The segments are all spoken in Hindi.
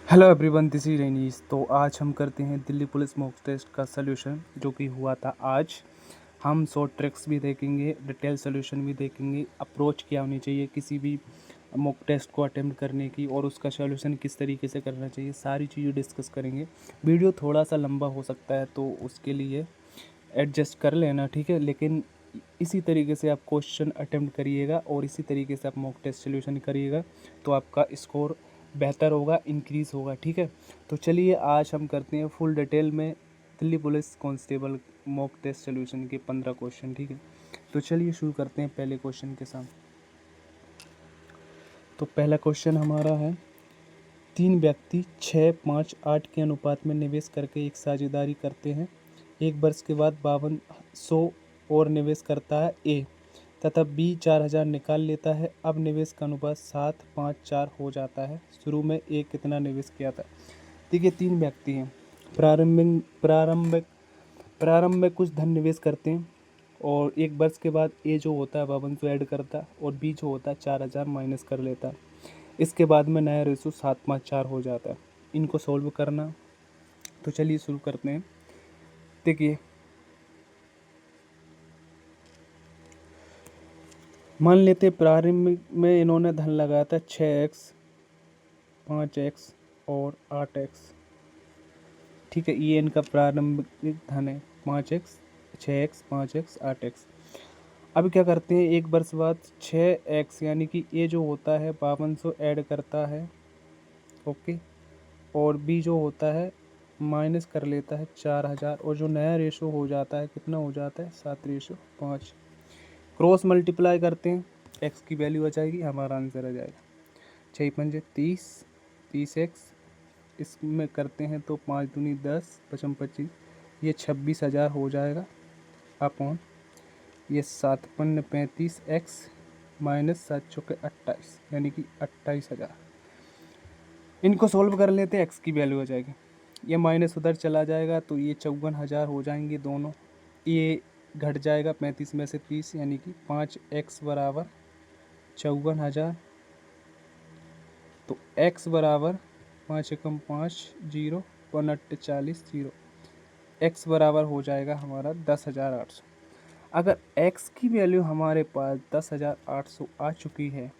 हेलो एवरीवन, दिस इज रैनीस। तो आज हम करते हैं दिल्ली पुलिस मॉक टेस्ट का सलूशन जो कि हुआ था आज। हम शॉर्ट ट्रिक्स भी देखेंगे, डिटेल सलूशन भी देखेंगे, अप्रोच क्या होनी चाहिए किसी भी मॉक टेस्ट को अटेम्प्ट करने की और उसका सलूशन किस तरीके से करना चाहिए, सारी चीज़ें डिस्कस करेंगे। वीडियो थोड़ा सा लंबा हो सकता है तो उसके लिए एडजस्ट कर लेना, ठीक है। लेकिन इसी तरीके से आप क्वेश्चन अटेम्प्ट करिएगा और इसी तरीके से आप मॉक टेस्ट सॉल्यूशन करिएगा तो आपका स्कोर बेहतर होगा, इंक्रीज़ होगा, ठीक है। तो चलिए आज हम करते हैं फुल डिटेल में Delhi police constable mock test solution के 15 क्वेश्चन, ठीक है। तो चलिए शुरू करते हैं पहले क्वेश्चन के साथ। तो पहला क्वेश्चन हमारा है, 3 व्यक्ति 6, 5, 8 के अनुपात में निवेश करके एक साझेदारी करते हैं। एक वर्ष के बाद 5200 और निवेश करता है ए, तथा बी 4000 निकाल लेता है। अब निवेश का अनुपात 7, 5, 4 हो जाता है। शुरू में ए कितना निवेश किया था? देखिए 3 व्यक्ति हैं, प्रारंभ में कुछ धन निवेश करते हैं और एक वर्ष के बाद ए जो होता है 5200 ऐड करता है और बी जो होता है 4000 माइनस कर लेता है। इसके बाद में नया रेशो 7, 5, 4 हो जाता है। इनको सॉल्व करना, तो चलिए शुरू करते हैं। देखिए मान लेते हैं प्रारंभ में इन्होंने धन लगाया था 6x, 5x और 8x, ठीक है। ये इनका प्रारंभिक धन है 5x, 6x, 5x, 8x। अब क्या करते हैं, एक वर्ष बाद 6x यानी कि ये जो होता है 5200 ऐड करता है, ओके, और बी जो होता है माइनस कर लेता है 4000 और जो नया रेशो हो जाता है कितना हो जाता है 7:5। क्रॉस मल्टीप्लाई करते हैं, एक्स की वैल्यू आ जाएगी, हमारा आंसर आ जाएगा 6 पंजे 30, 30x। इसमें करते हैं तो 5 दूनी 10, 55 25, ये 26,000 हो जाएगा अपॉन ये 7 पन्ने 35x माइनस 7 चौके 28 यानी कि 28,000। इनको सोल्व कर लेते हैं, एक्स की वैल्यू आ जाएगी, ये माइनस उधर चला जाएगा तो ये 54,000 हो जाएंगे दोनों। ये घट जाएगा 35 में से 30 यानी कि 5x बराबर 54,000। तो x बराबर 5 एकम 5 0, 1 8 40 0, x बराबर हो जाएगा हमारा 10,800। अगर x की वैल्यू हमारे पास 10,800 आ चुकी है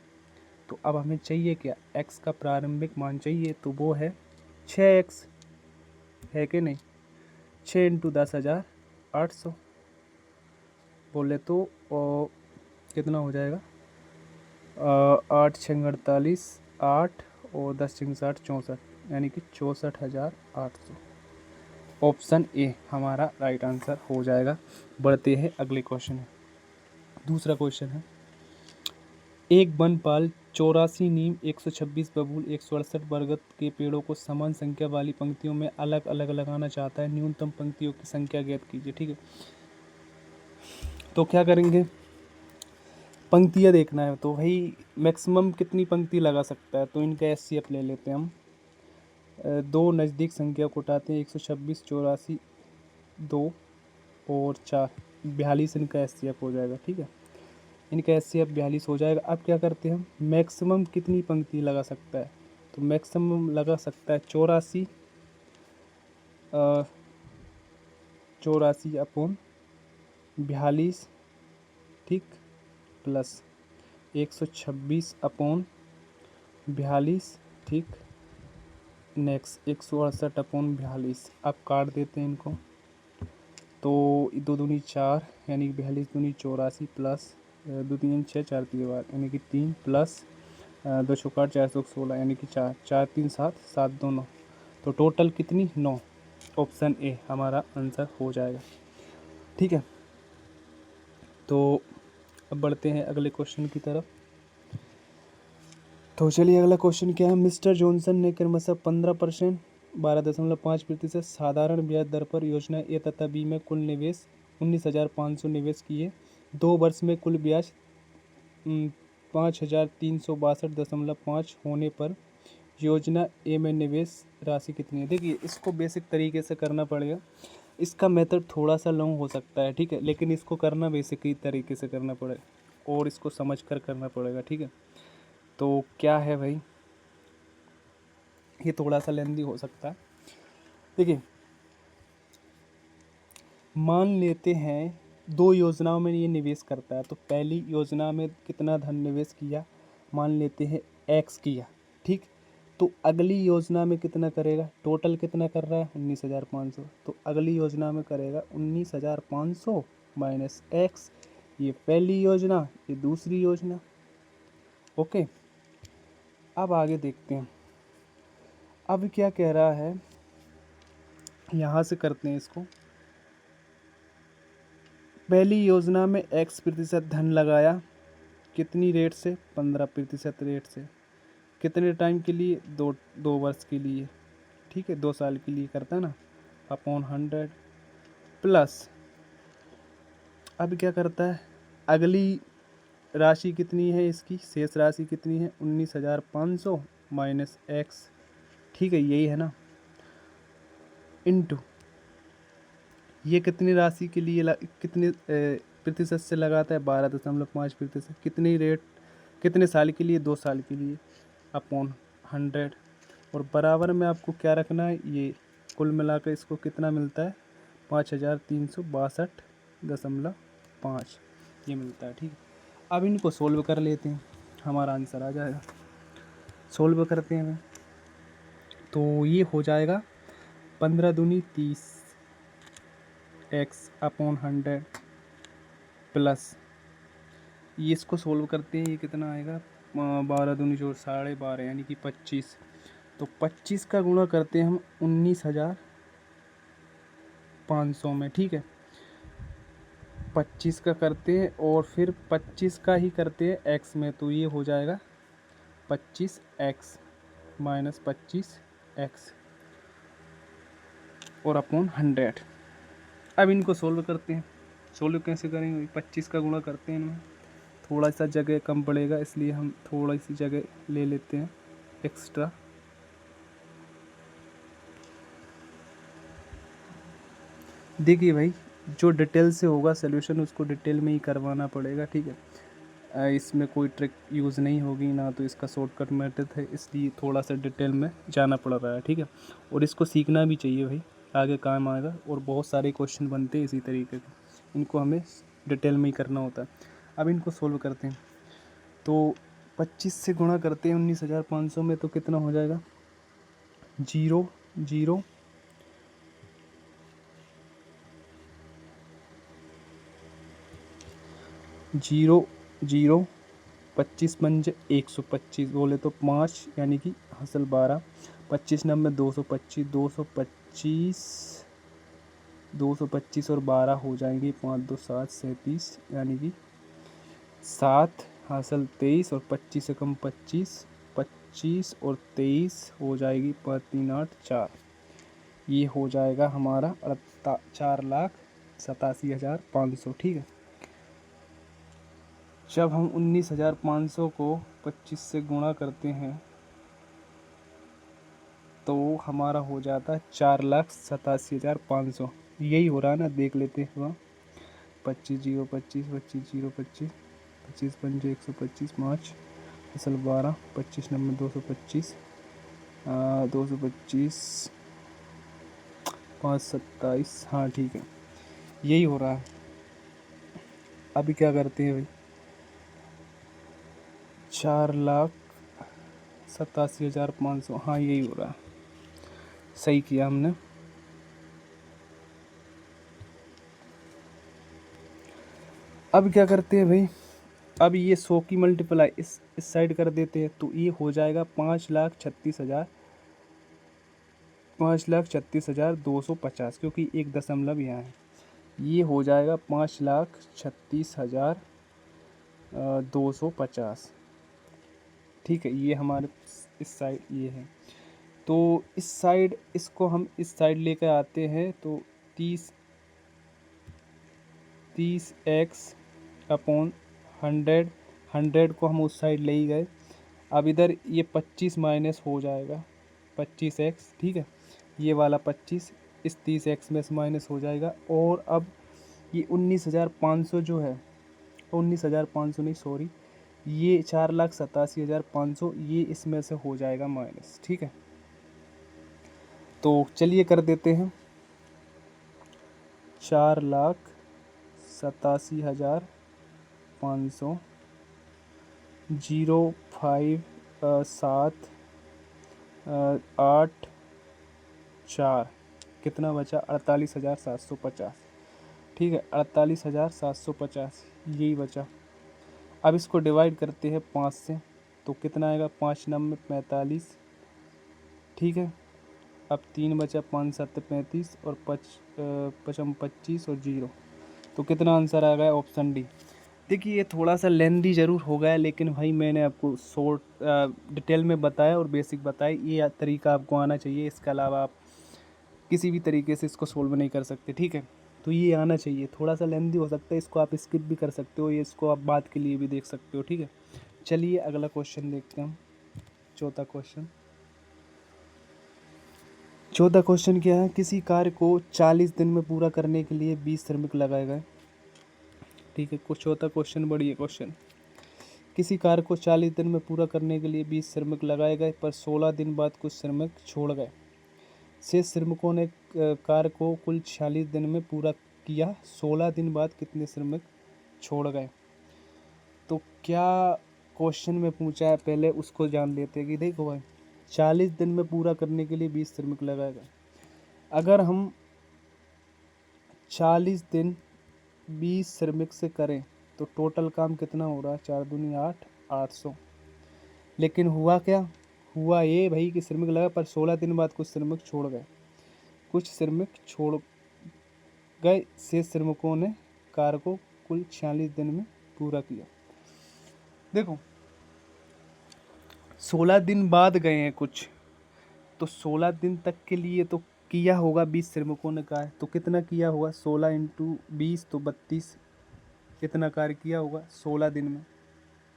तो अब हमें चाहिए क्या, x का प्रारंभिक मान चाहिए, तो वो है 6x, है कि नहीं। 6 इंटू 10,800 बोले तो कितना हो जाएगा, 8 छंग 48, 8 और 10 छंग 60 64, यानी कि 64,800। ऑप्शन ए हमारा राइट आंसर हो जाएगा। बढ़ते हैं अगले क्वेश्चन है। दूसरा क्वेश्चन है, एक वनपाल 84 नीम, 126 बबूल, 168 बरगद के पेड़ों को समान संख्या वाली पंक्तियों में अलग अलग लगाना चाहता है। न्यूनतम पंक्तियों की संख्या ज्ञात कीजिए, ठीक है। तो क्या करेंगे, पंक्तियाँ देखना है तो भाई मैक्सिमम कितनी पंक्ति लगा सकता है, तो इनका एचसीएफ ले लेते हैं हम। दो नज़दीक संख्या को उठाते हैं, 126, 84, 2 और 4, 42 इनका एचसीएफ हो जाएगा, ठीक है। इनका एचसीएफ 42 हो जाएगा। अब क्या करते हैं हम, मैक्सिमम कितनी पंक्ति लगा सकता है, तो मैक्सिमम लगा सकता है 84, 84 अपॉन 42, ठीक, प्लस 126 अपॉन 42, ठीक। Next 168 upon 42। अब काट देते हैं इनको, तो 2 दूनी 4 यानी कि 42 दूनी 84 प्लस 2 3 6 4 3 यानी कि 3 प्लस 2 चौका 416 यानी कि 4 4 3 7 7 2 9, तो टोटल कितनी 9। ऑप्शन ए हमारा आंसर हो जाएगा, ठीक है। तो अब बढ़ते हैं अगले क्वेश्चन की तरफ। तो चलिए अगला क्वेश्चन क्या है, मिस्टर जॉनसन ने क्रमशः 15%, 12.5% साधारण ब्याज दर पर योजना ए तथा बी में कुल निवेश 19,500 निवेश किए। 2 वर्ष में कुल ब्याज 5,362.5 होने पर योजना ए में निवेश राशि कितनी है। देखिए इसको बेसिक तरीके से करना पड़ेगा, इसका मेथड थोड़ा सा लॉन्ग हो सकता है, ठीक है, लेकिन इसको करना बेसिक ही तरीके से करना पड़ेगा और इसको समझ कर करना पड़ेगा, ठीक है। तो क्या है भाई, ये थोड़ा सा लेंदी हो सकता है। देखिए, मान लेते हैं 2 योजनाओं में ये निवेश करता है। तो पहली योजना में कितना धन निवेश किया, मान लेते हैं x किया, ठीक। तो अगली योजना में कितना करेगा, टोटल कितना कर रहा है 19,500। तो अगली योजना में करेगा 19,500 माइनस x। ये पहली योजना, ये दूसरी योजना। ओके, अब आगे देखते हैं। अब क्या कह रहा है, यहाँ से करते हैं इसको। पहली योजना में x% धन लगाया, कितनी रेट से, 15% रेट से। कितने टाइम के लिए, 2 वर्ष के लिए, ठीक है, 2 साल के लिए करता है ना, अपॉन 100 प्लस। अब क्या करता है, अगली राशि कितनी है इसकी, शेष राशि कितनी है 19,500 माइनस एक्स, ठीक है, यही है ना, इनटू ये कितनी राशि के लिए कितने प्रतिशत से लगाता है, 12.5%। कितनी रेट, कितने साल के लिए, 2 साल के लिए, अपॉन 100। और बराबर में आपको क्या रखना है, ये कुल मिलाकर इसको कितना मिलता है, 5,362.5 ये मिलता है, ठीक है। अब इनको सोल्व कर लेते हैं, हमारा आंसर आ जाएगा। सोल्व करते हैं तो ये हो जाएगा 15 दूनी 30 एक्स अपॉन 100 प्लस, ये इसको सोल्व करते हैं, ये कितना आएगा, 12 दूनी 4 12.5 यानी कि 25। तो 25 का गुणा करते हैं हम 19,500 में, ठीक है। 25 का करते हैं और फिर 25 का ही करते हैं एक्स में। तो ये हो जाएगा 25x माइनस 25x और अपॉन 100। अब इनको सोल्व करते हैं। सोल्व कैसे करेंगे, 25 का गुणा करते हैं इनमें, थोड़ा सा जगह कम पड़ेगा इसलिए हम थोड़ा सी जगह ले लेते हैं एक्स्ट्रा। देखिए भाई, जो डिटेल से होगा सोल्यूशन उसको डिटेल में ही करवाना पड़ेगा, ठीक है। इसमें कोई ट्रिक यूज़ नहीं होगी ना, तो इसका शॉर्टकट मेथड है, इसलिए थोड़ा सा डिटेल में जाना पड़ रहा है, ठीक है। और इसको सीखना भी चाहिए भाई, आगे काम आएगा। और बहुत सारे क्वेश्चन बनते हैं इसी तरीके के, इनको हमें डिटेल में ही करना होता है। अब इनको सोल्व करते हैं तो 25 से गुणा करते हैं 19,500 में, तो कितना हो जाएगा, 0 0 0 0 25 पंजे 125 बोले तो 5 यानी कि हासिल 12, 25 नंबर 225, 225 और 12 हो जाएंगे 5 2 7 37 यानी कि 7 हासिल 23 और 25 से कम 25, 25 और 23 हो जाएगी 5 3 8 4। ये हो जाएगा हमारा 4,87,500, ठीक है। जब हम 19,500 को 25 से गुणा करते हैं तो हमारा हो जाता है 4,87,500। यही हो रहा है ना, देख लेते हैं वहाँ 25 0 25 25 0 25 25 पंजे 125 5 असल 12 25 नंबर 225 225 5 27, हाँ ठीक है, यही हो रहा है। अभी क्या करते हैं भाई, 4,87,500, हाँ यही हो रहा है, सही किया हमने। अब क्या करते हैं भाई, अब ये 100 की मल्टीप्लाई इस साइड कर देते हैं, तो ये हो जाएगा 5,36,250, क्योंकि एक दशमलव यहाँ है। ये हो जाएगा 5,36,250, ठीक है। ये हमारे इस साइड ये है, तो इस साइड इसको हम इस साइड लेकर आते हैं तो 30x अपॉन 100 को हम उस साइड ले ही गए। अब इधर ये 25 माइनस हो जाएगा 25x, ठीक है। ये वाला 25 इस 30x में से माइनस हो जाएगा। और अब ये 19,500 जो है, 19,500 नहीं सॉरी, ये 4,87,500 ये इसमें से हो जाएगा माइनस, ठीक है। तो चलिए कर देते हैं 4,87,500 05 7 8 4 कितना बचा 48,750। ठीक है 48,750 यही बचा। अब इसको डिवाइड करते हैं 5 से तो कितना आएगा 5 9 45। ठीक है अब 3 बचा 5 7 35 और 5 25 और 0 तो कितना आंसर आ गया ऑप्शन डी। देखिए ये थोड़ा सा लेंदी ज़रूर हो गया लेकिन भाई मैंने आपको शॉर्ट डिटेल में बताया और बेसिक बताया। ये तरीका आपको आना चाहिए, इसके अलावा आप किसी भी तरीके से इसको सोल्व नहीं कर सकते। ठीक है तो ये आना चाहिए, थोड़ा सा लेंदी हो सकता है, इसको आप स्किप भी कर सकते हो, ये इसको आप बात के लिए भी देख सकते हो। ठीक है चलिए अगला क्वेश्चन देखते हैं हम। चौथा क्वेश्चन क्या है, किसी कार्य को 40 दिन में पूरा करने के लिए 20 श्रमिक लगाए गए। ठीक है कुछ चौथा क्वेश्चन बढ़िया क्वेश्चन। किसी कार्य को 40 दिन में पूरा करने के लिए 20 श्रमिक लगाए गए पर 16 दिन बाद कुछ श्रमिक छोड़ गए। शेष श्रमिकों ने कार्य को कुल 46 दिन में पूरा किया, 16 दिन बाद कितने श्रमिक छोड़ गए। तो क्या क्वेश्चन में पूछा है पहले उसको जान लेते हैं कि देखो भाई 40 दिन में पूरा करने के लिए 20 श्रमिक लगाए गए। अगर हम 40 दिन 20 श्रमिक से करें तो टोटल काम कितना हो रहा है 4 दूनी 8 800। लेकिन हुआ क्या, हुआ ये भाई कि श्रमिक लगा पर 16 दिन बाद कुछ श्रमिक छोड़ गए, कुछ श्रमिक छोड़ गए। शेष श्रमिकों ने कार्य को कुल 46 दिन में पूरा किया। देखो 16 दिन बाद गए हैं कुछ, तो 16 दिन तक के लिए तो किया होगा 20 श्रमिकों ने कहा है, तो कितना किया होगा 16 इंटू 20 तो 32। कितना कार्य किया होगा 16 दिन में,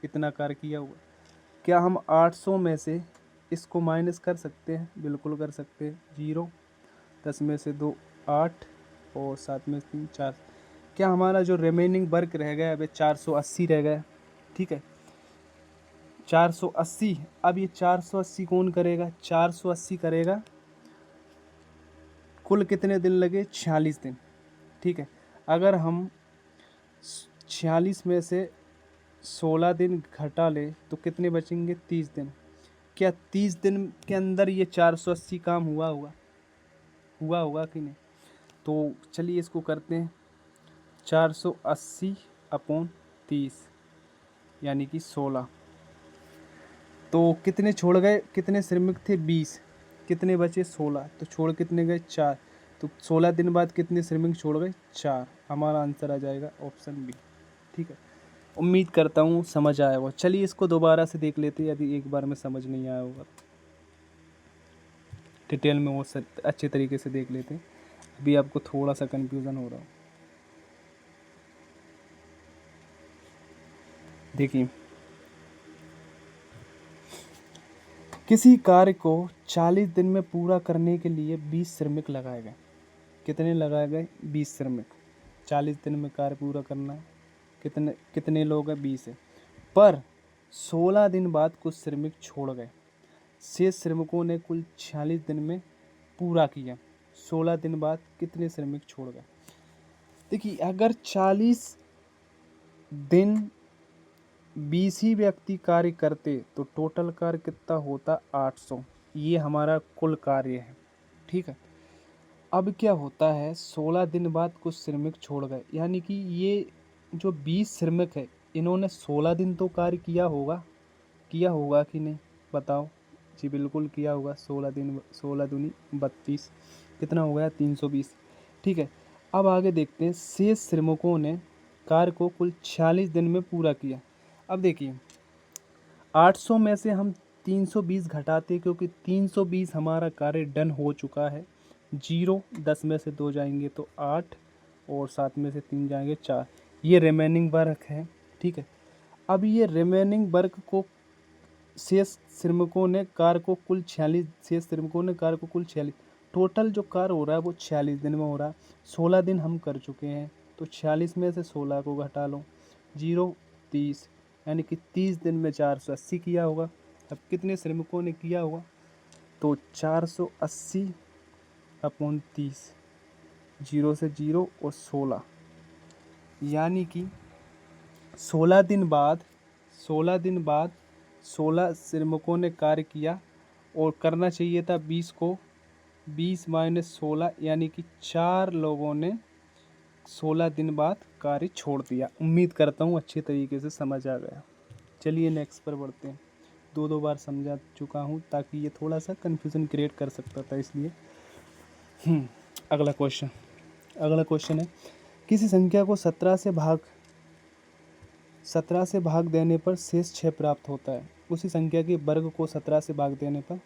इतना कार्य किया होगा। क्या हम 800 में से इसको माइनस कर सकते हैं, बिल्कुल कर सकते हैं। 0 10 में से 2 8 और 7 में से 3 4। क्या हमारा जो रिमेनिंग वर्क रह गया अभी 480 रह गया। ठीक है 480। अब ये 480 कौन करेगा, 480 करेगा कुल कितने दिन लगे 46 दिन। ठीक है अगर हम 46 में से 16 दिन घटा ले तो कितने बचेंगे 30 दिन। क्या 30 दिन के अंदर ये 480 काम हुआ होगा कि नहीं। तो चलिए इसको करते हैं 480 अपॉन 30 यानी कि 16। तो कितने छोड़ गए, कितने श्रमिक थे 20, कितने बचे 16, तो छोड़ कितने गए 4। तो 16 दिन बाद कितने श्रमिक छोड़ गए 4। हमारा आंसर आ जाएगा ऑप्शन बी। ठीक है उम्मीद करता हूँ समझ आया होगा। चलिए इसको दोबारा से देख लेते हैं, यदि एक बार में समझ नहीं आया होगा डिटेल में वो अच्छे तरीके से देख लेते हैं। अभी आपको थोड़ा सा कन्फ्यूज़न हो रहा हो। देखिए किसी कार्य को 40 दिन में पूरा करने के लिए 20 श्रमिक लगाए गए। कितने लगाए गए 20 श्रमिक। 40 दिन में कार्य पूरा करना है, कितने कितने लोग हैं 20 है। पर 16 दिन बाद कुछ श्रमिक छोड़ गए। शेष श्रमिकों ने कुल 46 दिन में पूरा किया, 16 दिन बाद कितने श्रमिक छोड़ गए। देखिए अगर 40 दिन 20 ही व्यक्ति कार्य करते तो टोटल कार्य कितना होता 800। ये हमारा कुल कार्य है। ठीक है अब क्या होता है 16 दिन बाद कुछ श्रमिक छोड़ गए, यानी कि ये जो 20 श्रमिक है इन्होंने 16 दिन तो कार्य किया होगा कि नहीं बताओ। जी बिल्कुल किया होगा। 16 दिन 16 दूनी 32 कितना हो गया 320। ठीक है अब आगे देखते हैं शेष श्रमिकों ने कार्य को कुल 46 दिन में पूरा किया। अब देखिए 800 में से हम 320 घटाते क्योंकि 320 हमारा कार्य डन हो चुका है। 0 10 में से 2 जाएंगे तो 8 और 7 में से 3 जाएंगे 4। ये रिमेनिंग वर्क है। ठीक है अब ये रिमेनिंग वर्क को शेष श्रमिकों ने कार्य को कुल 46 शेष श्रमिकों ने कार्य को कुल 46 टोटल जो कार्य हो रहा है वो 46 दिन में हो रहा है। 16 दिन हम कर चुके हैं तो 46 में से 16 को घटा लो 0 30 यानी कि 30 दिन में 480 किया होगा। अब कितने श्रमिकों ने किया होगा तो 480 अपॉन 30, 0 से 0 और 16, यानी कि 16 दिन बाद 16 श्रमिकों ने कार्य किया और करना चाहिए था 20 को, 20 माइनस 16 यानी कि 4 लोगों ने 16 दिन बाद कार्य छोड़ दिया। उम्मीद करता हूँ अच्छे तरीके से समझ आ गया। चलिए नेक्स्ट पर बढ़ते हैं। दो बार समझा चुका हूँ ताकि ये थोड़ा सा कन्फ्यूज़न क्रिएट कर सकता था, इसलिए। अगला क्वेश्चन है, किसी संख्या को 17 से भाग देने पर शेष 6 प्राप्त होता है। उसी संख्या के वर्ग को 17 से भाग देने पर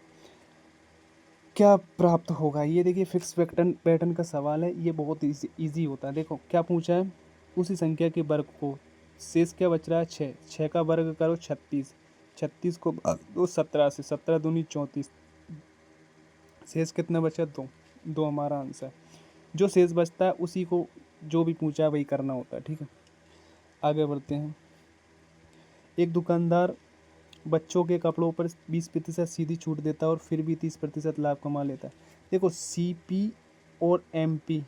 क्या प्राप्त होगा? ये देखिए फिक्स पैटर्न का सवाल है, ये बहुत इजी होता है। देखो क्या पूछा है, उसी संख्या के वर्ग को, शेष क्या बच रहा है 6, 6 का वर्ग करो 36, 36 को भाग दो 17 से, 17 दूनी 34, शेष कितना बचा 2, 2 हमारा आंसर। जो शेष बचता है उसी को जो भी पूछा है वही करना होता है, ठीक है। आगे बढ़ते हैं। एक दुकानदार बच्चों के कपड़ों पर 20% सीधी छूट देता है और फिर भी 30% लाभ कमा लेता है। देखो CP और MP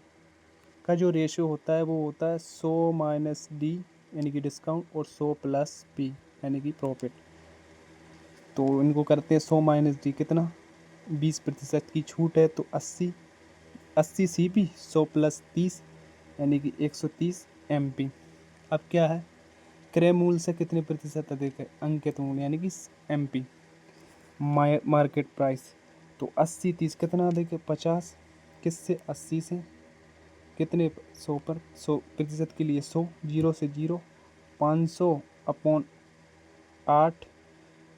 का जो रेशियो होता है वो होता है 100 माइनस D यानी कि डिस्काउंट और 100 प्लस P यानी कि प्रॉफिट। तो इनको करते हैं 100 माइनस D कितना, 20% की छूट है तो 80 CP, 100 प्लस 30 यानी कि 130 MP। अब क्या है, क्रय मूल्य से कितने प्रतिशत अधिक है, अंकित मूल्य यानी कि MP, मार्केट प्राइस। तो 80 30 कितना अधिक है 50, किससे 80 से, कितने 100 पर, 100% के लिए 100, 0 से 0, 500 अपॉन 8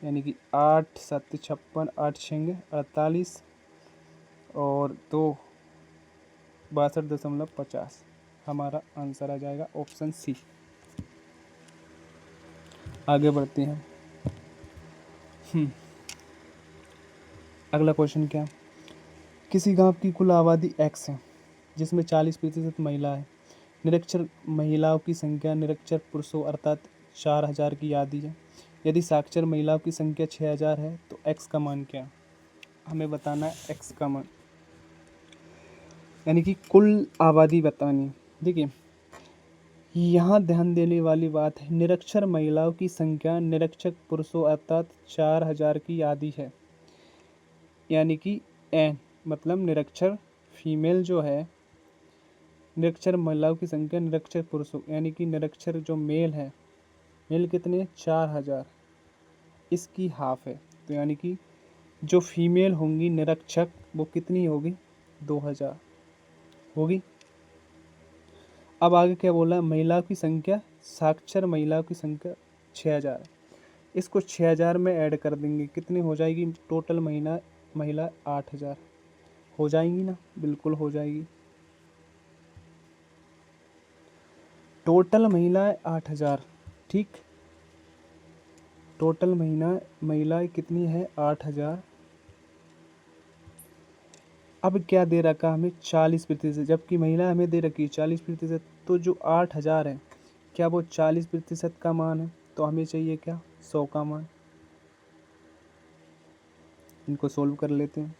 यानी कि 8 7 56, 8 6 48 और 2 62.50, हमारा आंसर आ जाएगा ऑप्शन C। आगे बढ़ते हैं। अगला क्वेश्चन क्या, किसी गांव की कुल आबादी X है जिसमें 40% महिला है। निरक्षर महिलाओं की संख्या निरक्षर पुरुषों अर्थात 4000 की आधी है। यदि साक्षर महिलाओं की संख्या 6000 है तो X का मान क्या, हमें बताना है X का मान, यानी कि कुल आबादी बतानी है। देखिए यहाँ ध्यान देने वाली बात है, निरक्षर महिलाओं की संख्या निरक्षर पुरुषों अर्थात 4000 की आधी है, यानी कि N मतलब निरक्षर फीमेल जो है, निरक्षर महिलाओं की संख्या निरक्षर पुरुषों यानी कि निरक्षर जो मेल है, मेल कितने 4000, इसकी हाफ है। तो यानी कि जो फीमेल होंगी निरक्षक वो कितनी होगी 2000 होगी। अब आगे क्या बोला है, महिलाओं की संख्या, साक्षर महिलाओं की संख्या 6000 है। इसको 6000 में ऐड कर देंगे, कितनी हो जाएगी टोटल महिला 8000 हो जाएंगी ना, बिल्कुल हो जाएगी। टोटल महिलाएं 8000, ठीक, टोटल महिलाएं कितनी है 8000। अब क्या दे रखा हमें 40%, जबकि महिला हमें दे रखी है 40%, तो जो 8000 है क्या वो 40% का मान है, तो हमें चाहिए क्या 100 का मान। इनको सोल्व कर लेते हैं,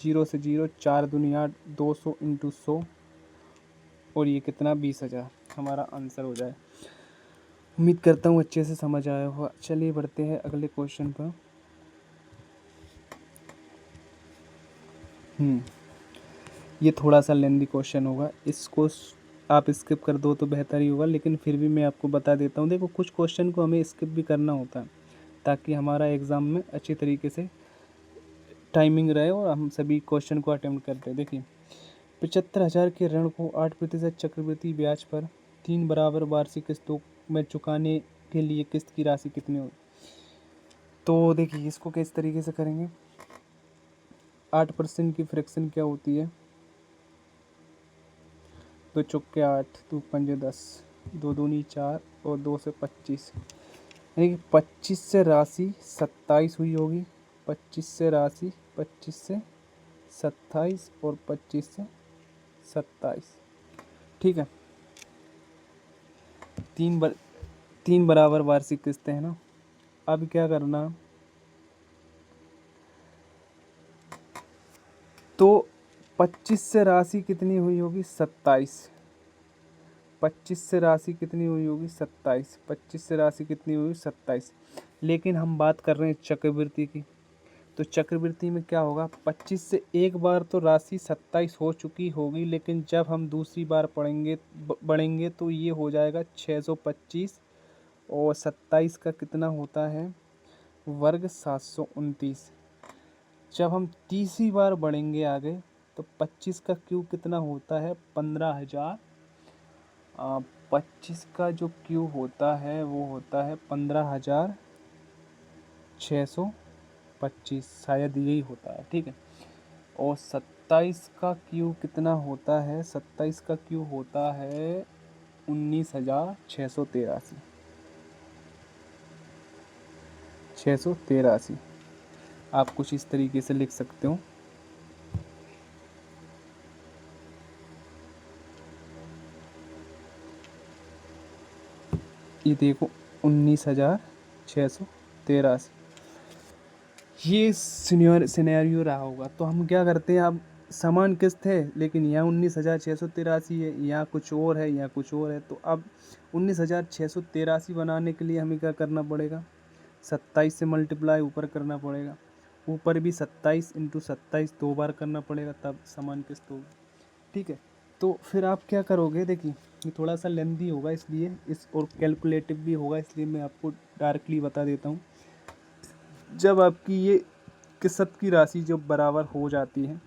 0 से 0, 4 दूनी 8, 200 इंटू 100 और ये कितना 20,000, हमारा आंसर हो जाए। उम्मीद करता हूँ अच्छे से समझ आया होगा। चलिए बढ़ते हैं अगले क्वेश्चन पर। ये थोड़ा सा लेंदी क्वेश्चन होगा, इसको आप स्किप कर दो तो बेहतर ही होगा, लेकिन फिर भी मैं आपको बता देता हूँ। देखो कुछ क्वेश्चन को हमें स्किप भी करना होता है ताकि हमारा एग्ज़ाम में अच्छी तरीके से टाइमिंग रहे और हम सभी क्वेश्चन को अटेम्प्ट करते हैं। देखिए 75,000 के ऋण को 8% चक्रवृद्धि ब्याज पर 3 बराबर वार्षिक किस्तों में चुकाने के लिए किस्त की राशि कितनी होगी। तो देखिए इसको किस तरीके से करेंगे, 8% की फ्रैक्शन क्या होती है, 2 चौके 8, 2 पंजे 10, 2 दूनी 4 और 2 से 25, यानी कि 25 से राशि 27 हुई होगी, 25 से राशि 25 से 27 और 25 से 27, ठीक है। तीन बराबर वार्षिक किस्तें हैं ना। अब क्या करना, तो 25 से राशि कितनी हुई होगी? 27। 25 से राशि कितनी हुई होगी? 27। 25 से राशि कितनी हुई? 27। लेकिन हम बात कर रहे हैं चक्रवृद्धि की, तो चक्रवृद्धि में क्या होगा? 25 से एक बार तो राशि 27 हो चुकी होगी, लेकिन जब हम दूसरी बार बढ़ेंगे तो ये हो जाएगा 625, और 27 का कितना होता है वर्ग? 729। जब हम तीसरी बार बढ़ेंगे आगे तो 25 का क्यूब कितना होता है? 15,000। 25 का जो क्यूब होता है वो होता है 15,625, शायद यही होता है, ठीक है। और 27 का क्यूब कितना होता है? 27 का क्यूब होता है 19,683। 683 आप कुछ इस तरीके से लिख सकते हो। ये देखो 19,683 ये सिनेरियो रहा होगा। तो हम क्या करते हैं, अब समान किस्त है लेकिन यहाँ 19,683 है, यहाँ कुछ और है, यहाँ कुछ और है। तो अब 19,683 बनाने के लिए हमें क्या करना पड़ेगा? 27 से मल्टीप्लाई ऊपर करना पड़ेगा, ऊपर भी 27 इंटू 27 दो बार करना पड़ेगा, तब समान किस्त होगी, ठीक है। तो फिर आप क्या करोगे? देखिए ये थोड़ा सा लेंदी होगा इसलिए और कैलकुलेटिव भी होगा, इसलिए मैं आपको डायरेक्टली बता देता हूँ। जब आपकी ये किस्त की राशि जो बराबर हो जाती है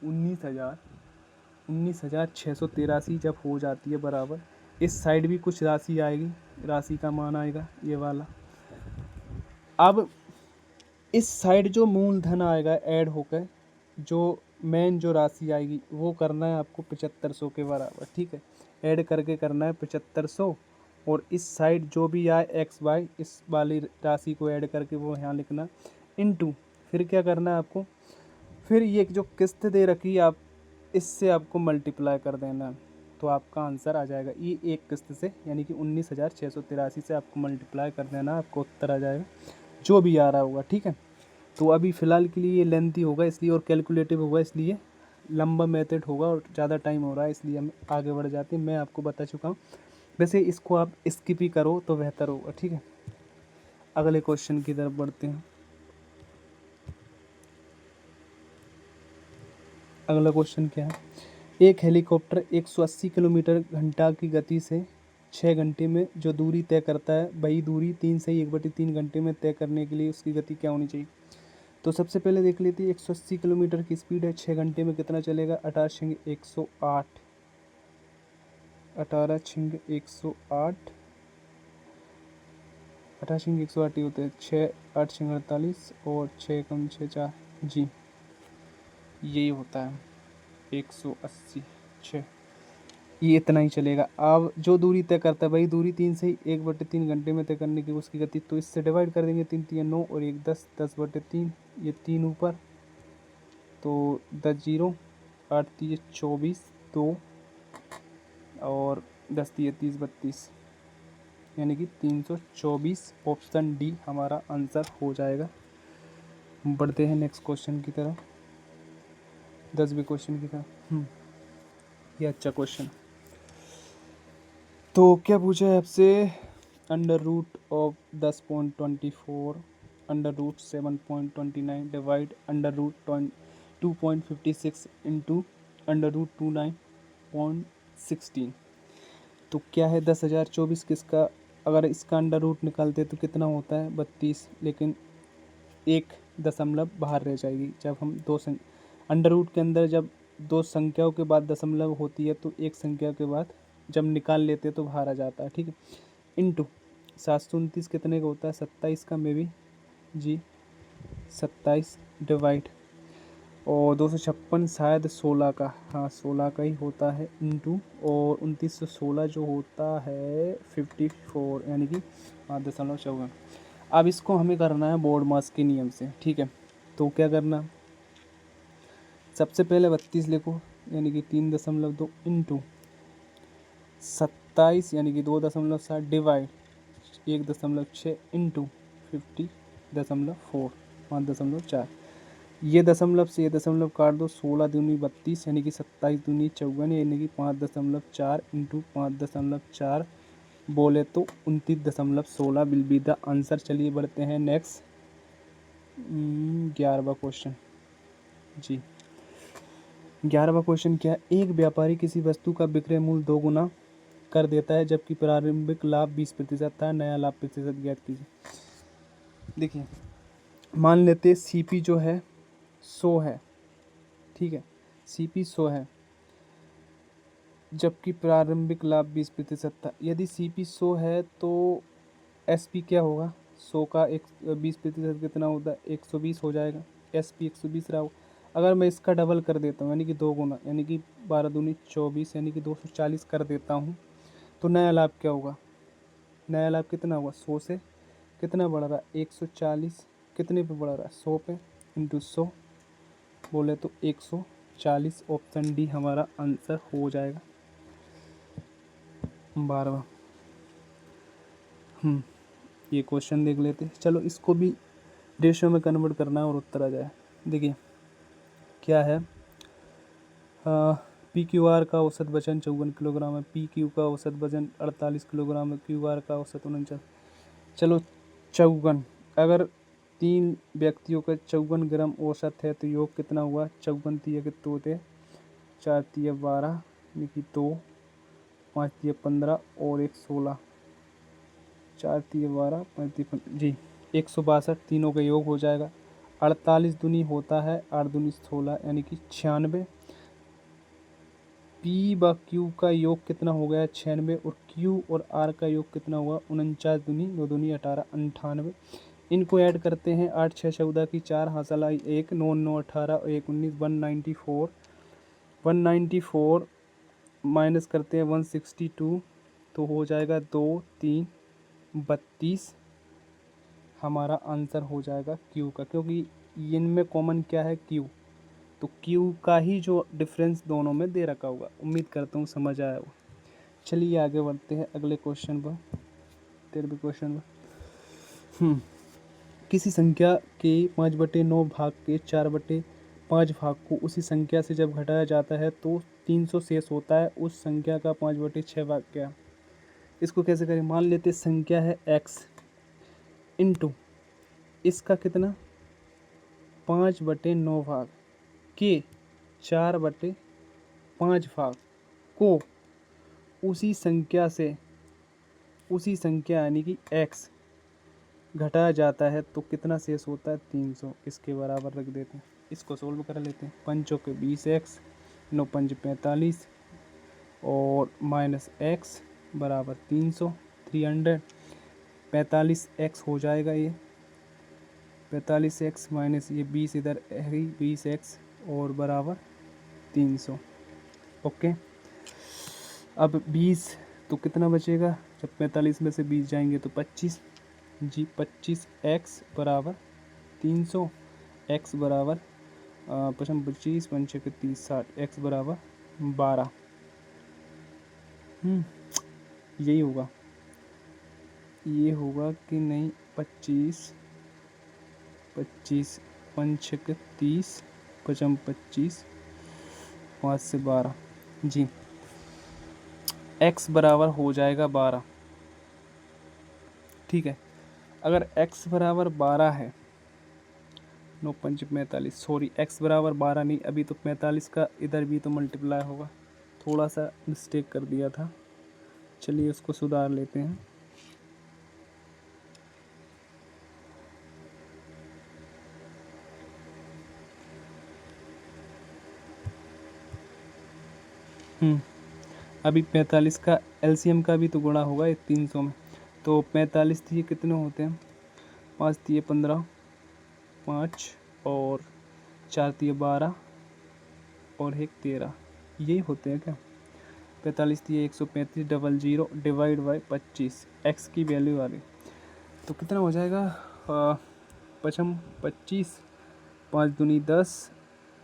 19,683 जब हो जाती है बराबर, इस साइड भी कुछ राशि आएगी, राशि का मान आएगा ये वाला। अब इस साइड जो मूलधन आएगा ऐड होकर, जो मेन जो राशि आएगी वो करना है आपको 7500 के बराबर, ठीक है। ऐड करके करना है 7500, और इस साइड जो भी आए एक्स वाई, इस वाली राशि को ऐड करके वो यहाँ लिखना इनटू, फिर क्या करना है आपको? फिर ये जो किस्त दे रखी है आप इससे आपको मल्टीप्लाई कर देना, तो आपका आंसर आ जाएगा ये एक किस्त से, यानी कि 19,683 से आपको मल्टीप्लाई कर देना, आपको उत्तर आ जाएगा जो भी आ रहा होगा, ठीक है। तो अभी फ़िलहाल के लिए ये लेंथी होगा इसलिए, और कैलकुलेटिव होगा इसलिए, लंबा मेथड होगा और ज़्यादा टाइम हो रहा है इसलिए हम आगे बढ़ जाते हैं। मैं आपको बता चुका हूँ, वैसे इसको आप स्किप ही करो तो बेहतर होगा, ठीक है। अगले क्वेश्चन की तरफ बढ़ते हैं। अगला क्वेश्चन क्या है? एक हेलीकॉप्टर 180 किलोमीटर घंटा की गति से 6 घंटे में जो दूरी तय करता है, वही दूरी 3 से 1/3 घंटे में तय करने के लिए उसकी गति क्या होनी चाहिए? तो सबसे पहले देख लेते हैं, 180 किलोमीटर की स्पीड है, 6 घंटे में कितना चलेगा? 18 छिंग 108, 18 छिंग 108, 18 छिंग 108 ही होते हैं, 6 8 छिंग 48 और 6 कम 6 4 जी, यही होता है 180 6, ये इतना ही चलेगा। अब जो दूरी तय करता है वही दूरी 3 से 1/3 घंटे में तय करने की उसकी गति, तो इससे डिवाइड कर देंगे, 3 3 9 और 1 10, 10/3, ये 3 ऊपर, तो 10 जीरो, 8 3 24 2 और 10 3 30 32, यानी कि 324, ऑप्शन डी हमारा आंसर हो जाएगा। बढ़ते हैं नेक्स्ट क्वेश्चन की तरफ, 10वें क्वेश्चन की तरफ। ये अच्छा क्वेश्चन। तो क्या पूछा है आपसे? Under root of 10.24 under root 7.29 divide under root 2.56 into under root 29.16। तो क्या है 10,024 किसका? अगर इसका अंडर रूट निकालते तो कितना होता है? 32, लेकिन एक दशमलव बाहर रह जाएगी। जब हम अंडर रूट के अंदर जब दो संख्याओं के बाद दशमलव होती है तो एक संख्या के बाद जब निकाल लेते हैं तो बाहर आ जाता है, ठीक है। इंटू 729 कितने का होता है? 27 का, मे बी जी 27 डिवाइड, और 256 शायद 16 का, हाँ 16 का ही होता है, इंटू और 2916 जो होता है 54, यानी कि 5.54। अब इसको हमें करना है बोर्ड मास के नियम से, ठीक है। तो क्या करना, सबसे पहले 32 लिखो, यानी कि 3.2 इंटू 27, यानी कि 2.7 डिवाइड 1.6 इंटू 50.4, 5.4। ये दशमलव से ये दशमलव काट दो, 16 दूनी 32 यानी कि 27 दूनी 54 यानी कि 5.4 इंटू 5.4 बोले तो 29.16 विल बी द आंसर। चलिए बढ़ते हैं नेक्स्ट 11वां क्वेश्चन। जी 11वां क्वेश्चन क्या है, एक व्यापारी किसी वस्तु का विक्रय मूल्य 2 गुना कर देता है जबकि प्रारंभिक लाभ 20% था, नया लाभ प्रतिशत ज्ञात कीजिए। देखिए मान लेते सीपी जो है 100 है, ठीक है, सीपी 100 है जबकि प्रारंभिक लाभ 20% था। यदि सीपी 100 है तो एसपी क्या होगा, 100 का 20% कितना होता है, 120 हो जाएगा। एसपी 120 रहा हो। अगर मैं इसका डबल कर देता हूँ यानी कि 2 गुना यानी कि 12 दूनी 24 यानी कि 240 कर देता हूँ तो नया लाभ क्या होगा, नया लाभ कितना होगा, 100 से कितना बढ़ रहा है, 140 कितने पे बढ़ रहा है, 100 पे इंटू 100 बोले तो 140। ऑप्शन डी हमारा आंसर हो जाएगा। 12वां ये क्वेश्चन देख लेते हैं। चलो इसको भी रेशियो में कन्वर्ट करना है और उत्तर आ जाए। देखिए क्या है, पी क्यू आर का औसत वजन 54 किलोग्राम है, पी क्यू का औसत वजन 48 किलोग्राम है, क्यू आर का औसत 49। चलो 54, अगर 3 व्यक्तियों का 54 ग्राम औसत है तो योग कितना हुआ, 54 तीय कितने होते, 4 तीय 12 यानी कि 2, 5 तीय 15 और 1 16, 4 तीय 12 5 तीय 15 जी 162 तीनों का योग हो जाएगा। 48 दूनी होता है 8 दूनी 16 यानी कि 96। पी व क्यू का योग कितना हो गया 96 और क्यू और आर का योग कितना हुआ 49 दूनी 2 दूनी 18 98। इनको ऐड करते हैं 8 6 14 की 4 हासिल आई 1 9 9 18 1 19 194 194 माइनस करते हैं 162 तो हो जाएगा 2 3 32। हमारा आंसर हो जाएगा क्यू का, क्योंकि इनमें कॉमन क्या है क्यू, तो क्यू का ही जो डिफरेंस दोनों में दे रखा होगा। उम्मीद करता हूँ समझ आया हो। चलिए आगे बढ़ते हैं अगले क्वेश्चन पर, 13वें क्वेश्चन पर। किसी संख्या के 5/9 भाग के 4/5 भाग को उसी संख्या से जब घटाया जाता है तो 300 शेष होता है, उस संख्या का 5/6 भाग क्या। इसको कैसे करें, मान लेते संख्या है x इंटू इसका कितना 5/9 भाग के 4/5 भाग को उसी संख्या यानी कि x घटाया जाता है तो कितना शेष होता है 300। इसके बराबर रख देते हैं, इसको सोल्व कर लेते हैं। 5 के 20x 9 5 45 और माइनस x बराबर 300 300 45x हो जाएगा। ये 45x माइनस ये 20 इधर है 20x और बराबर 300। ओके, अब 20 तो कितना बचेगा, जब 45 में से 20 जाएंगे तो 25 जी 25x बराबर 300, x बराबर 25 5 के 30 60 x बराबर 12। यही होगा, ये होगा कि नहीं 25 25 5 के 30 5 25 5 से 12 जी x बराबर हो जाएगा 12। ठीक है, अगर x बराबर 12 है 9 5 45 सॉरी x बराबर 12 नहीं, अभी तो 45 का इधर भी तो मल्टीप्लाई होगा, थोड़ा सा मिस्टेक कर दिया था। चलिए उसको सुधार लेते हैं। अभी 45 का एलसीएम का भी तो गुणा होगा 300 में, तो 45 दिए कितने होते हैं 5 दिए 15 5 और 4 दिए 12 और 1 13, यही होते हैं क्या। 45 दिए 135 00 डिवाइड बाई 25 एक्स की वैल्यू आ गई तो कितना हो जाएगा 5 25 5 दूनी 10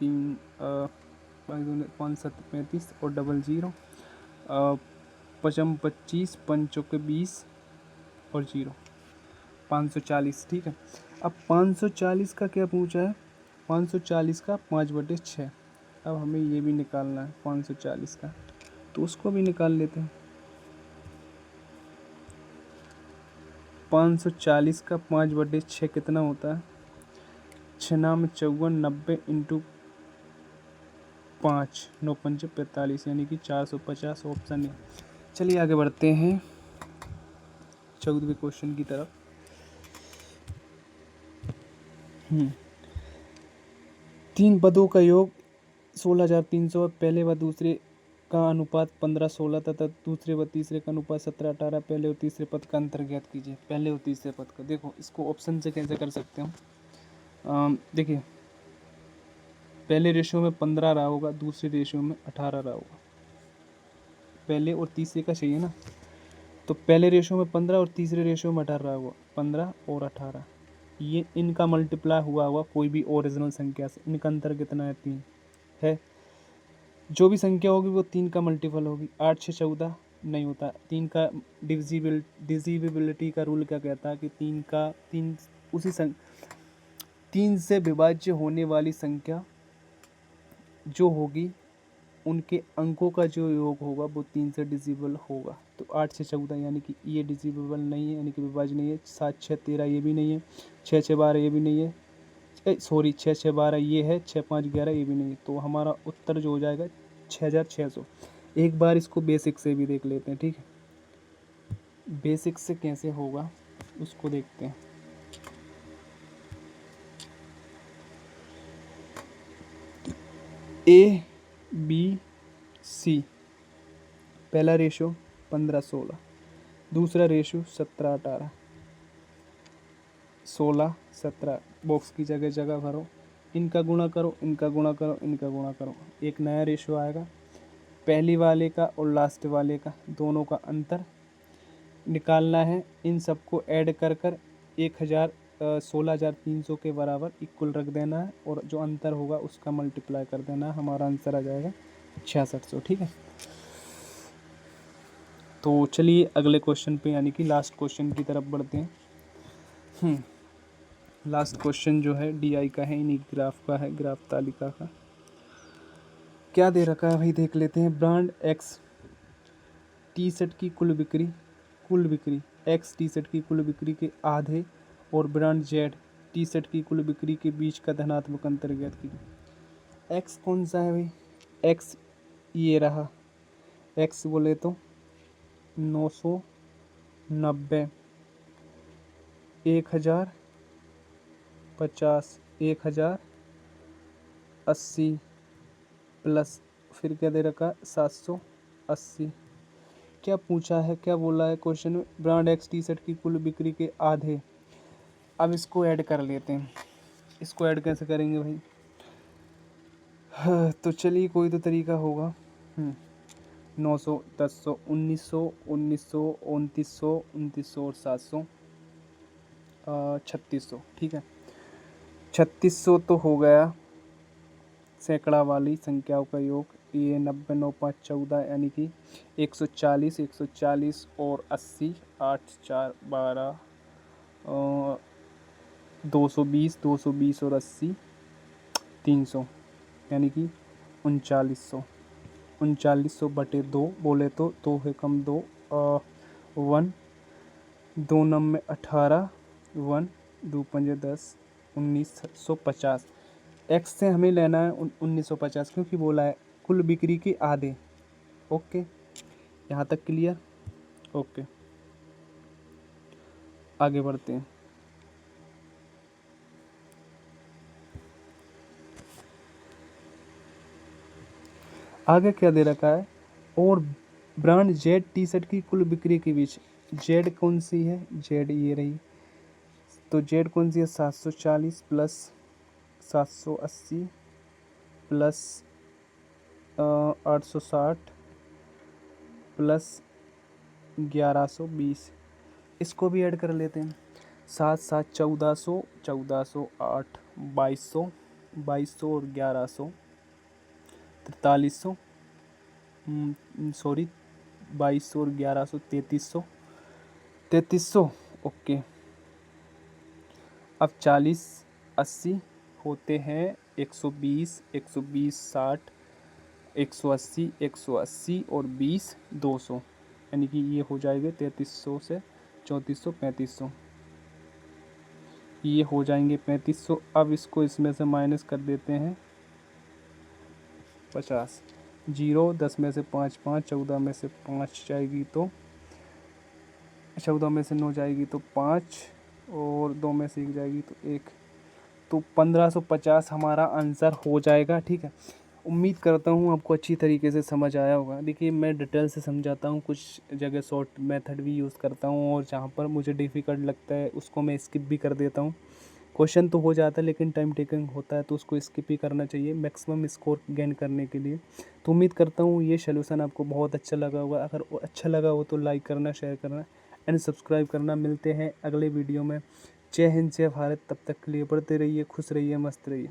3 5 दूनी 5 7 35 और 00 5 25 5 के 20 और 0 540। ठीक है, अब 540 का क्या पूछा है, 540 का 5/6। अब हमें ये भी निकालना है 540 का, तो उसको भी निकाल लेते हैं। 540 का 5/6 कितना होता है? 6×54 90 इंटू 5, 9×5 45, यानी कि 450 ऑप्शन है। चलिए आगे बढ़ते हैं 14वें क्वेश्चन की तरफ। 3 पदों का योग 16,300, पहले व दूसरे का अनुपात 15-16 तथा दूसरे व तीसरे का अनुपात 17-18। पहले और तीसरे पद का अंतर ज्ञात कीजिए। पहले और तीसरे पद का देखो, इसको ऑप्शन से कैसे कर सकते हो। देखिए, पहले रेशियो में 15 रहा होगा, दूसरे रेशियो में 18 रहा होगा। पहले और तीसरे का चाहिए ना, तो पहले रेशियो में 15 और तीसरे रेशियो में 18 होगा। 15 और 18 ये इनका मल्टीप्लाई हुआ हुआ कोई भी ओरिजिनल संख्या से, इनका अंतर कितना है? 3 है। जो भी संख्या होगी वो 3 का मल्टीपल होगी। 8 6 14 नहीं होता। 3 का डिविजिबिलिटी का रूल क्या कहता है कि 3 3 से विभाज्य होने वाली संख्या जो होगी उनके अंकों का जो योग होगा वो 3 से डिविजिबल होगा। तो 8 6 14 यानी कि ये डिविजिबल नहीं है, यानी कि विभाज्य नहीं है। 7 6 13 ये भी नहीं है। 6 6 12 ये भी नहीं है। 6 6 12 ये है। 6 5 11 ये भी नहीं है। तो हमारा उत्तर जो हो जाएगा 6600। एक बार इसको बेसिक से भी देख लेते हैं, ठीक है? बेसिक से कैसे होगा उसको देखते हैं। ए बी सी, पहला रेशो 15-16, दूसरा रेशो 17-18, 16-17, बॉक्स की जगह जगह भरो, इनका गुणा करो, इनका गुणा करो, इनका गुणा करो, एक नया रेशो आएगा। पहली वाले का और लास्ट वाले का दोनों का अंतर निकालना है। इन सबको ऐड कर 16,300 के बराबर इक्वल रख देना है, और जो अंतर होगा उसका मल्टीप्लाई कर देना है। हमारा आंसर आ जाएगा 6600। ठीक है, तो चलिए अगले क्वेश्चन पे यानी कि लास्ट क्वेश्चन की तरफ बढ़ते हैं। लास्ट क्वेश्चन जो है DI का है, इन्हीं ग्राफ का है, ग्राफ तालिका का। क्या दे रखा है भाई, देख लेते हैं। ब्रांड एक्स टी शर्ट की कुल बिक्री एक्स टी शर्ट की कुल बिक्री के आधे और ब्रांड जेड टी शर्ट की कुल बिक्री के बीच का धनात्मक अंतर ज्ञात कीजिए। एक्स कौन सा है भाई? एक्स ये रहा। एक्स बोले तो 990, 1050, 1080 प्लस फिर क्या दे रखा? 780। क्या पूछा है, क्या बोला है क्वेश्चन में? ब्रांड एक्स टी शर्ट की कुल बिक्री के आधे। अब इसको ऐड कर लेते हैं। इसको ऐड कैसे करेंगे भाई? तो चलिए कोई तो तरीका होगा। 900, 1000, 1900, 1900, 2900, 2900 और 700, 3600। ठीक है, 3600 तो हो गया सैकड़ा वाली संख्याओं का योग। ये 90 9 5 14 यानी कि 140, 140 और 80, 8 4 12, 220, 220 और 80, 300 यानी कि 3900। 3900 बटे 2 बोले तो 2 है कम 2, 1, 2 9 18, 1 2 5 10, 1950। एक्स से हमें लेना है 1950, क्योंकि बोला है कुल बिक्री के आधे। ओके, यहाँ तक क्लियर? ओके, आगे बढ़ते हैं। आगे क्या दे रखा है? और ब्रांड जेड टी शर्ट की कुल बिक्री के बीच, जेड कौन सी है? जेड ये रही। तो जेड कौन सी है? 740 प्लस 780 प्लस 860 प्लस 1120। इसको भी ऐड कर लेते हैं। 7 7 1400, 1400, 8 2200, 2200 और 1100, 4300, सॉरी 2200 और 1100, 3300, 3300। ओके, अब 40 80 होते हैं 120, 120, 60, 180, 180 और 20, 200, यानी कि ये हो जाएंगे 3300 से 3400, 3500, ये हो जाएंगे 3500। अब इसको इसमें से माइनस कर देते हैं 50। 0, 10 में से 5 5, 14 में से 5 जाएगी तो 14 में से 9 जाएगी तो 5, और 2 में से 1 जाएगी तो 1, तो 1550 हमारा आंसर हो जाएगा। ठीक है, उम्मीद करता हूँ आपको अच्छी तरीके से समझ आया होगा। देखिए मैं डिटेल से समझाता हूँ, कुछ जगह शॉर्ट मेथड भी यूज़ करता हूँ, और जहाँ पर मुझे डिफ़िकल्ट लगता है उसको मैं स्किप भी कर देता हूँ। क्वेश्चन तो हो जाता है लेकिन टाइम टेकिंग होता है, तो उसको स्किप ही करना चाहिए मैक्सिमम स्कोर गेन करने के लिए। तो उम्मीद करता हूँ ये सोल्यूशन आपको बहुत अच्छा लगा होगा। अगर अच्छा लगा हो तो लाइक करना, शेयर करना एंड सब्सक्राइब करना। मिलते हैं अगले वीडियो में। जय हिंद, जय भारत। तब तक के लिए पढ़ते रहिए, खुश रहिए, मस्त रहिए।